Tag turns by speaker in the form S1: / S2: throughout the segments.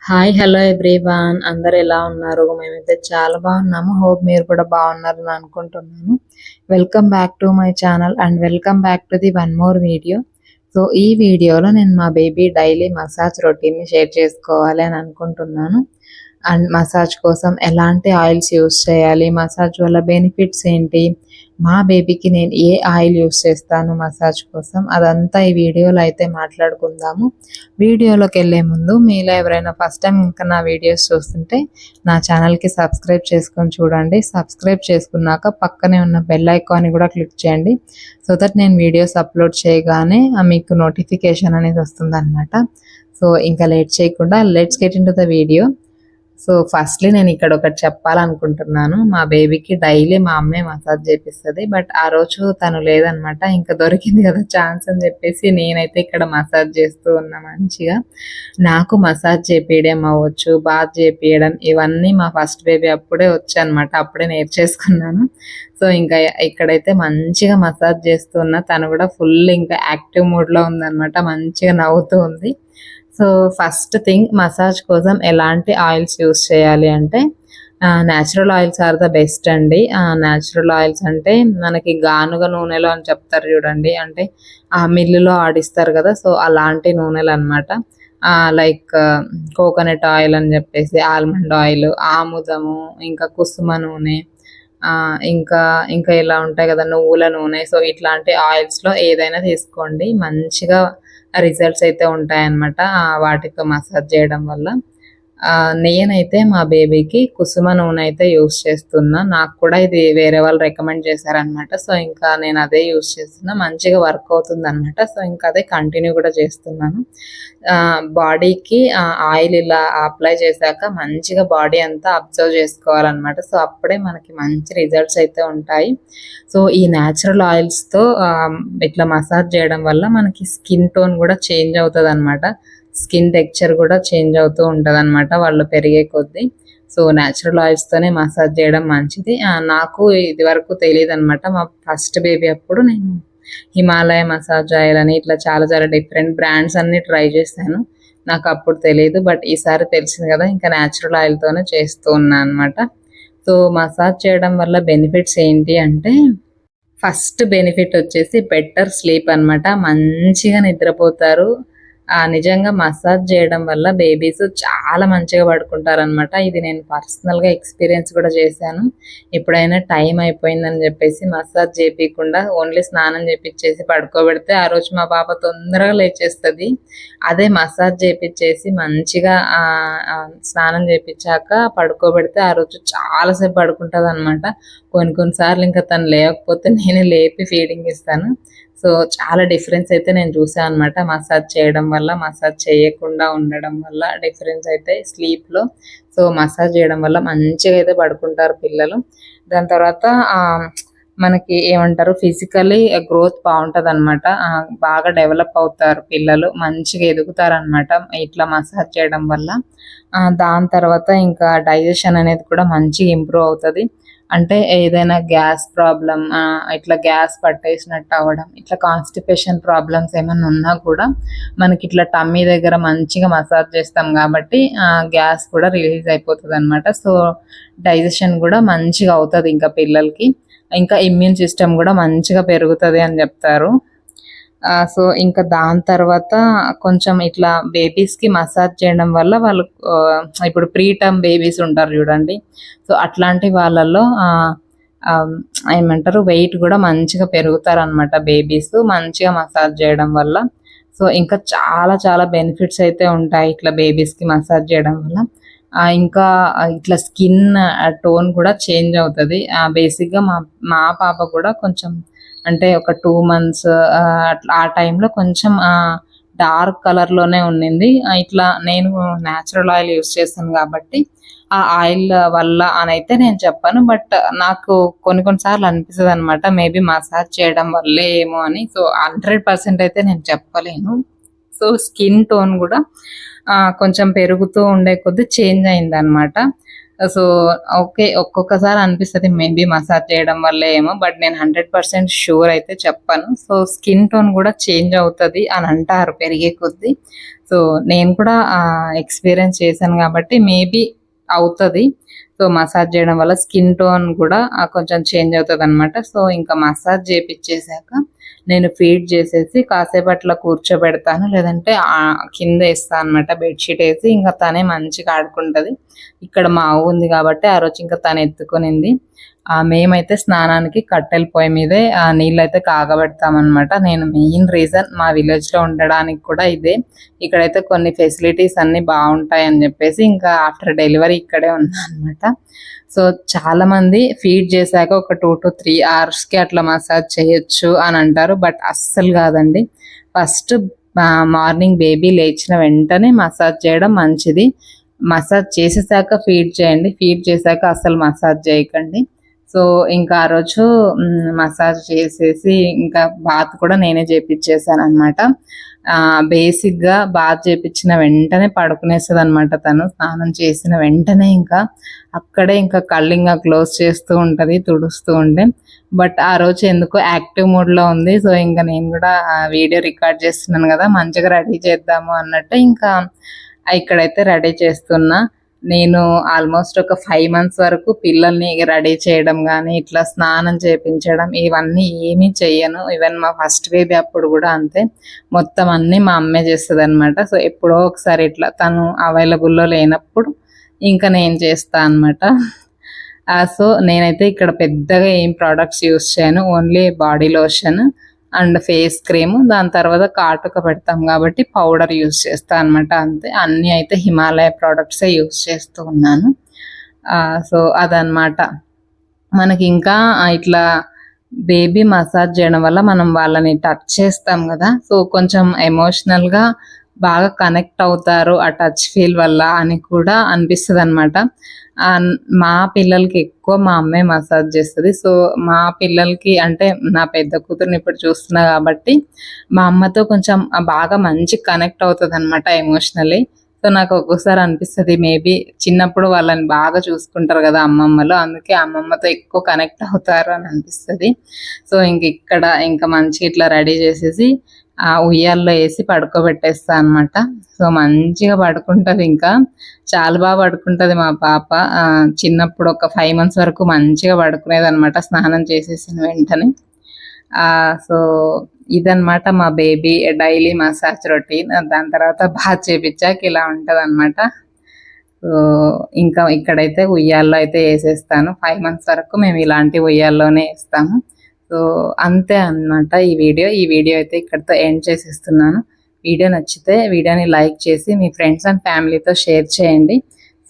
S1: Hi hello everyone, అందరు ఎలా ఉన్నారు? మేమైతే చాలా బాగున్నాము. హోప్ మీరు కూడా బాగున్నారని అనుకుంటున్నాను. Welcome back to my channel and welcome back to the one more video. So ఈ వీడియోలో నేను మా బేబీ డైలీ మసాజ్ రొటీన్ని షేర్ చేసుకోవాలి అని అనుకుంటున్నాను. అండ్ మసాజ్ కోసం ఎలాంటి ఆయిల్స్ యూస్ చేయాలి, మసాజ్ వల్ల బెనిఫిట్స్ ఏంటి, మా బేబీకి నేను ఏ ఆయిల్ యూస్ చేస్తాను మసాజ్ కోసం, అదంతా ఈ వీడియోలో అయితే మాట్లాడుకుందాము. వీడియోలోకి వెళ్ళే ముందు మీలో ఎవరైనా ఫస్ట్ టైం ఇంకా నా వీడియోస్ చూస్తుంటే నా ఛానల్కి సబ్స్క్రైబ్ చేసుకొని చూడండి. సబ్స్క్రైబ్ చేసుకున్నాక పక్కనే ఉన్న బెల్ ఐకాన్ని కూడా క్లిక్ చేయండి. సో దట్ నేను వీడియోస్ అప్లోడ్ చేయగానే మీకు నోటిఫికేషన్ అనేది వస్తుందన్నమాట. సో ఇంకా లేట్ చేయకుండా let's get in to the video. So firstly నేను ఇక్కడ ఒకటి చెప్పాలనుకుంటున్నాను. మా బేబీకి డైలీ మా అమ్మే మసాజ్ చేపిస్తుంది. బట్ ఆ రోజు తను లేదనమాట. ఇంకా దొరికింది కదా ఛాన్స్ అని చెప్పేసి నేనైతే ఇక్కడ మసాజ్ చేస్తూ ఉన్నా మంచిగా. నాకు మసాజ్ చేపియడం అవ్వచ్చు, బాత్ చేపియడం, ఇవన్నీ మా ఫస్ట్ బేబీ అప్పుడే వచ్చానమాట. అప్పుడే నేర్చేసుకున్నాను. సో ఇంకా ఇక్కడైతే మంచిగా మసాజ్ చేస్తున్నా. తను కూడా ఫుల్ ఇంకా యాక్టివ్ మూడ్లో ఉందనమాట. మంచిగా నవ్వుతూ ఉంది. సో ఫస్ట్ థింగ్, మసాజ్ కోసం ఎలాంటి ఆయిల్స్ యూస్ చేయాలి అంటే natural oils are the best అండి. న్యాచురల్ ఆయిల్స్ అంటే మనకి గానుగ నూనెలో అని చెప్తారు చూడండి, అంటే ఆ మిల్లులో ఆడిస్తారు కదా, సో అలాంటి నూనెలు అనమాట. లైక్ కోకోనట్ ఆయిల్ అని చెప్పేసి, ఆల్మండ్ ఆయిల్, ఆముదము, ఇంకా కుసుమ నూనె, ఇంకా ఇంకా ఇలా ఉంటాయి కదా నువ్వుల నూనె. సో ఇట్లాంటి ఆయిల్స్లో ఏదైనా తీసుకోండి, మంచిగా రిజల్ట్స్ అయితే ఉంటాయన్నమాట వాటితో మసాజ్ చేయడం వల్ల. నేనైతే మా బేబీకి కుసుమ నూనె అయితే యూస్ చేస్తున్నా. నాకు కూడా ఇది వేరే వాళ్ళు రికమెండ్ చేశారనమాట. సో ఇంకా నేను అదే యూస్ చేస్తున్నా. మంచిగా వర్క్ అవుతుంది అనమాట. సో ఇంకా అదే కంటిన్యూ కూడా చేస్తున్నాను. బాడీకి ఆయిల్ ఇలా అప్లై చేశాక మంచిగా బాడీ అంతా అబ్జర్వ్ చేసుకోవాలన్నమాట. సో అప్పుడే మనకి మంచి రిజల్ట్స్ అయితే ఉంటాయి. సో ఈ న్యాచురల్ ఆయిల్స్తో ఇట్లా మసాజ్ చేయడం వల్ల మనకి స్కిన్ టోన్ కూడా చేంజ్ అవుతుంది అనమాట. స్కిన్ టెక్చర్ కూడా చేంజ్ అవుతూ ఉంటుంది అనమాట వాళ్ళు పెరిగే కొద్దీ. సో న్యాచురల్ ఆయిల్స్తోనే మసాజ్ చేయడం మంచిది. నాకు ఇది వరకు తెలియదు అనమాట. మా ఫస్ట్ బేబీ అప్పుడు నేను హిమాలయ మసాజ్ ఆయిల్ అని ఇట్లా చాలా చాలా డిఫరెంట్ బ్రాండ్స్ అన్ని ట్రై చేశాను. నాకు అప్పుడు తెలియదు, బట్ ఈసారి తెలిసింది కదా, ఇంకా న్యాచురల్ ఆయిల్తోనే చేస్తూ ఉన్నాను అనమాట. సో మసాజ్ చేయడం వల్ల బెనిఫిట్స్ ఏంటి అంటే, ఫస్ట్ బెనిఫిట్ వచ్చేసి బెటర్ స్లీప్ అనమాట. మంచిగా నిద్రపోతారు. నిజంగా మసాజ్ చేయడం వల్ల బేబీస్ చాలా మంచిగా పడుకుంటారనమాట. ఇది నేను పర్సనల్గా ఎక్స్పీరియన్స్ కూడా చేశాను. ఎప్పుడైనా టైం అయిపోయిందని చెప్పేసి మసాజ్ చేపించకుండా ఓన్లీ స్నానం చేపించేసి పడుకోబెడితే ఆ రోజు మా పాప తొందరగా లేచేస్తుంది. అదే మసాజ్ చేపించేసి మంచిగా స్నానం చేపించాక పడుకోబెడితే ఆ రోజు చాలాసేపు పడుకుంటుంది అనమాట. కొన్నిసార్లు ఇంకా తను లేకపోతే నేనే లేపి ఫీడింగ్ ఇస్తాను. సో చాలా డిఫరెన్స్ అయితే నేను చూసాను అనమాట. మసాజ్ చేయడం వల్ల, మసాజ్ చేయకుండా ఉండడం వల్ల డిఫరెన్స్ అయితే స్లీప్లో. సో మసాజ్ చేయడం వల్ల మంచిగా అయితే పడుకుంటారు పిల్లలు. దాని తర్వాత మనకి ఏమంటారు, ఫిజికలీ గ్రోత్ బాగుంటుంది అనమాట. బాగా డెవలప్ అవుతారు పిల్లలు, మంచిగా ఎదుగుతారు అనమాట ఇట్లా మసాజ్ చేయడం వల్ల. దాని తర్వాత ఇంకా డైజెషన్ అనేది కూడా మంచిగా ఇంప్రూవ్ అవుతుంది. అంటే ఏదైనా గ్యాస్ ప్రాబ్లం, ఇట్లా గ్యాస్ పట్టేసినట్టు అవ్వడం, ఇట్లా కాన్స్టిపేషన్ ప్రాబ్లమ్స్ ఏమైనా ఉన్నా కూడా మనకి ఇట్లా టమ్మీ దగ్గర మంచిగా మసాజ్ చేస్తాం కాబట్టి గ్యాస్ కూడా రిలీజ్ అయిపోతుంది అనమాట. సో డైజెషన్ కూడా మంచిగా అవుతుంది ఇంకా పిల్లలకి. ఇంకా ఇమ్యూన్ సిస్టమ్ కూడా మంచిగా పెరుగుతుంది అని చెప్తారు. సో ఇంకా దాని తర్వాత కొంచెం ఇట్లా బేబీస్కి మసాజ్ చేయడం వల్ల వాళ్ళు ఇప్పుడు ప్రీ టర్మ్ బేబీస్ ఉంటారు చూడండి, సో అట్లాంటి వాళ్ళల్లో ఏమంటారు వెయిట్ కూడా మంచిగా పెరుగుతారనమాట బేబీస్ మంచిగా మసాజ్ చేయడం వల్ల. సో ఇంకా చాలా చాలా బెనిఫిట్స్ అయితే ఉంటాయి ఇట్లా బేబీస్కి మసాజ్ చేయడం వల్ల. ఇంకా ఇట్లా స్కిన్ టోన్ కూడా చేంజ్ అవుతుంది. బేసిక్గా మా పాప కూడా కొంచెం, అంటే ఒక 2 months అట్లా ఆ టైంలో కొంచెం డార్క్ కలర్లోనే ఉండింది. ఇట్లా నేను న్యాచురల్ ఆయిల్ యూస్ చేస్తాను కాబట్టి ఆ ఆయిల్ వల్ల అని అయితే నేను చెప్పాను. బట్ నాకు కొన్నిసార్లు అనిపిస్తుంది అనమాట, మేబీ మసాజ్ చేయడం వల్లే ఏమో అని. సో 100% అయితే నేను చెప్పలేను. సో స్కిన్ టోన్ కూడా కొంచెం పెరుగుతూ ఉండే కొద్దీ చేంజ్ అయిందనమాట. So okay. ఒక్కొక్కసారి అనిపిస్తది మేబీ మసాజ్ చేయడం వల్లే ఏమో, బట్ నేను 100% ష్యూర్ అయితే చెప్పను. సో స్కిన్ టోన్ గూడా చేంజ్ అవుతది అని అంటారు పెరిగే కొద్దీ. సో నేను కూడా ఎక్స్‌పీరియన్స్ చేశాను గాబట్టి మేబీ అవుతది. సో మసాజ్ చేయడం వల్ల స్కిన్ టోన్ గూడా కొంచెం చేంజ్ అవుతదనమాట. సో ఇంకా మసాజ్ చేపిచ్చేసాక నేను ఫీడ్ చేసేసి కాసేపు అట్లా కూర్చోబెడతాను. లేదంటే కింద ఏస్తా అనమాట బెడ్‌షీట్ ఏసి. ఇంక తనే మంచిగా ఆడుకుంటది. ఇక్కడ మా అవ్వ ఉంది కాబట్టి ఆ రోజు ఇంకా తను ఎత్తుకునింది. మేమైతే స్నానానికి కట్టెల పొయ్యి మీదే నీళ్ళైతే కాగబెడతామనమాట. నేను మెయిన్ రీజన్ మా విలేజ్‌లో ఉండడానికి కూడా ఇదే. ఇక్కడైతే కొన్ని ఫెసిలిటీస్ అన్నీ బావుంటాయని జెప్పేసి ఇంకా ఆఫ్టర్ డెలివరీ ఇక్కడే ఉన్నా అనమాట. సో చాలామంది ఫీడ్ చేశాక ఒక 2-3 అవర్స్‌కి అట్లా మసాజ్ చేయొచ్చు అని అంటారు. బట్ అస్సలు కాదండి. ఫస్ట్ మార్నింగ్ బేబీ లేచిన వెంటనే మసాజ్ చేయడం మంచిది. మసాజ్ చేసేసాక ఫీడ్ చేయండి. ఫీడ్ చేశాక అస్సలు మసాజ్ చేయకండి. సో ఇంకా ఆ రోజు మసాజ్ చేసేసి ఇంకా బాత్ కూడా నేనే చేపిచ్చేసాననమాట. బేసిక్‌గా బాత్ చేపిచ్చిన వెంటనే పడుకునేస్తదనమాట తను. స్నానం చేసిన వెంటనే ఇంకా అక్కడే ఇంకా కళ్ళింగా క్లోజ్ చేస్తూ ఉంటది తుడుస్తూ ఉంటే. బట్ ఆ రోజు ఎందుకో యాక్టివ్ మూడ్‌లో ఉంది. సో ఇంక నేను గూడా వీడియో రికార్డ్ చేస్తున్నాను గదా! మంచిగా రెడీ చేద్దాము అన్నట్టు ఇంకా ఇక్కడైతే రెడీ చేస్తున్నా. నేను ఆల్మోస్ట్ ఒక 5 మంత్స్ వరకు పిల్లల్ని రెడీ చేయడం గానీ, ఇట్లా స్నానం చేపించడం ఇవన్నీ ఏమీ చెయ్యను. ఈవెన్ మా ఫస్ట్ బేబీ అప్పుడు గూడా అంతే. మొత్తం అన్నీ మా అమ్మే చేస్తదనమాట. సో ఎప్పుడో ఒకసారి ఇట్లా తను అవైలబుల్‌లో లేనప్పుడు ఇంకా నేను చేస్తా అనమాట. సో నేనైతే ఇక్కడ పెద్దగా ఏం ప్రొడక్ట్స్ యూజ్ చేయను. Only body lotion and face cream. దాని తర్వాత కాటుక పెడతాం కాబట్టి పౌడర్ యూజ్ చేస్తా అనమాట అంతే. అన్నీ అయితే హిమాలయ ప్రొడక్ట్సే యూజ్ చేస్తూ ఉన్నాను. సో అదనమాట. మనకి ఇంకా ఇట్లా బేబీ మసాజ్ చేయడం వల్ల మనం వాళ్ళని టచ్ చేస్తాం గదా! సో కొంచెం ఎమోషనల్‌గా బాగా కనెక్ట్ అవుతారు ఆ టచ్ ఫీల్ వల్ల అని కూడా అనిపిస్తదనమాట. మా పిల్లలకి ఎక్కువ మా అమ్మే మసాజ్ చేస్తది. సో మా పిల్లలకి అంటే నా పెద్ద కూతురిని ఇప్పుడు చూస్తున్నా కాబట్టి మా అమ్మతో కొంచెం బాగా మంచి కనెక్ట్ అవుతదనమాట ఎమోషనల్లీ. సో నాకు ఒక్కోసారి అనిపిస్తది మేబీ చిన్నప్పుడు వాళ్ళని బాగా చూసుకుంటారు గదా అమ్మమ్మలు. అందుకే అమ్మమ్మతో ఎక్కువ కనెక్ట్ అవుతారు అని అనిపిస్తది. సో ఇక్కడ ఇంకా మంచిగా ఇట్లా రెడీ చేసేసి ఉయ్యాల్లో ఏసి పడుకోబెట్టేస్తా అనమాట. సో మంచిగా పడుకుంటది ఇంకా. చాలా బాగా పడుకుంటది మా పాప. చిన్నప్పుడు ఒక 5 మంత్స్ వరకు మంచిగా పడుకునేదనమాట స్నానం చేసేసిన వెంటనే. సో ఇదనమాట మా బేబీ డైలీ మసాజ్ రొటీన్. దాని తర్వాత బాత్ చేపిచ్చాక ఇలా ఉంటదనమాట. సో ఇంకా ఇక్కడైతే ఉయ్యాల్లో అయితే ఏసేస్తాను. 5 మంత్స్ వరకు మేము ఇలాంటి ఉయ్యాల్లోనే ఏస్తాము. సో అంతే అనమాట ఈ వీడియో. ఈ వీడియో అయితే ఇక్కడితో ఎండ్ చేసేస్తున్నాను. వీడియో నచ్చితే వీడియోని లైక్ చేసి మీ ఫ్రెండ్స్ అండ్ ఫ్యామిలీతో షేర్ చేయండి.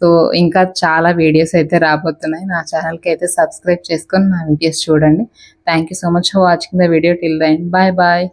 S1: సో ఇంకా చాలా వీడియోస్ అయితే రాబోతున్నాయి. నా ఛానల్‌కి అయితే సబ్స్క్రైబ్ చేసుకొని నా వీడియోస్ చూడండి. Thank you so much for watching the video till the end. Bye bye.